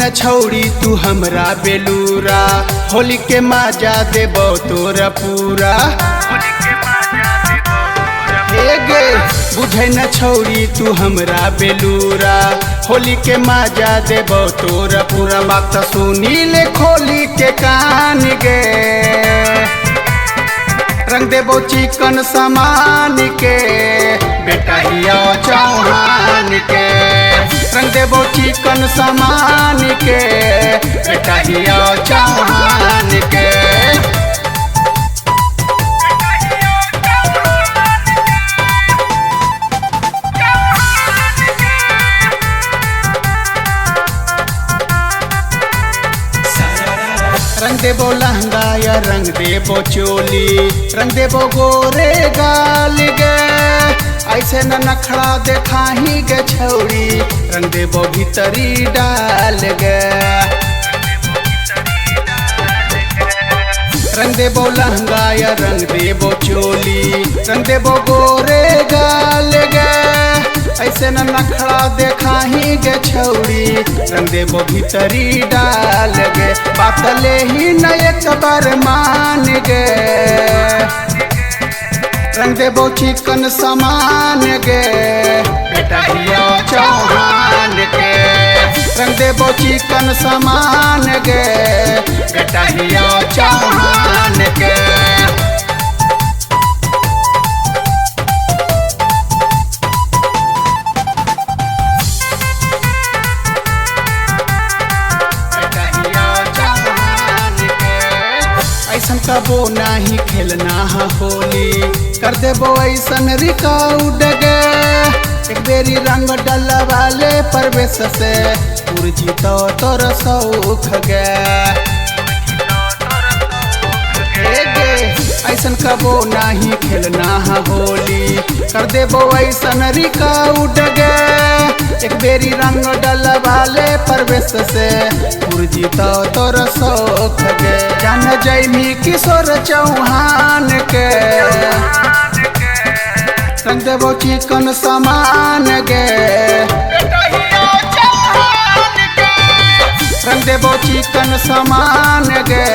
न छौड़ी तू हमरा बेलूरा, होली के मजा देबो तोरा पूरा। गे बुझे न छौड़ी तू हमरा बेलूरा, होली के मजा देबो तोरा पूरा। बात सुनी ले खोली के कान गे, रंग देबो चिकन सामान के, बेटा हिया चौहान के। रंग देबो चिकन सामान के, बेटा हिया चौहान के। रंग देबो लहंगा या रंग देबो चोली, रंग देबो गोरे गाल गे, ऐसे न नखड़ा देखाही गे छौड़ी, रंग देबो भीतरी डाल गे। रंग देबो लहंगा या रंग देबो चोली, रंग देबो गोरे गाल गे, ऐसे न नखड़ा देखाही गे छौड़ी, रंग देबो भीतरी डाल गे। बात ले ही न एक बार मान गे, रंग देबो चिकन सामान गे, बेटा हिया चौहान के। रंग देबो चिकन सामान गे, बेटा हिया चौहान के। ऐसन कबो नाही खेलना है होली, कर देबो ऐसन रिकॉर्ड गे। एक बेरी रंग डलवाले परवेश से, तुरजी तो तोर सौख गे। ऐसन कबो नाही खेलना है होली, कर देबो ऐसन रिकॉर्ड गे। एक बेरी रंग डलवाले परवेश से, तुरजी तो तोर सौख गे। जान जैमी किशोर चौहान के, रंग देबो चिकन सामान गे, रंग देबो चिकन सामान गे।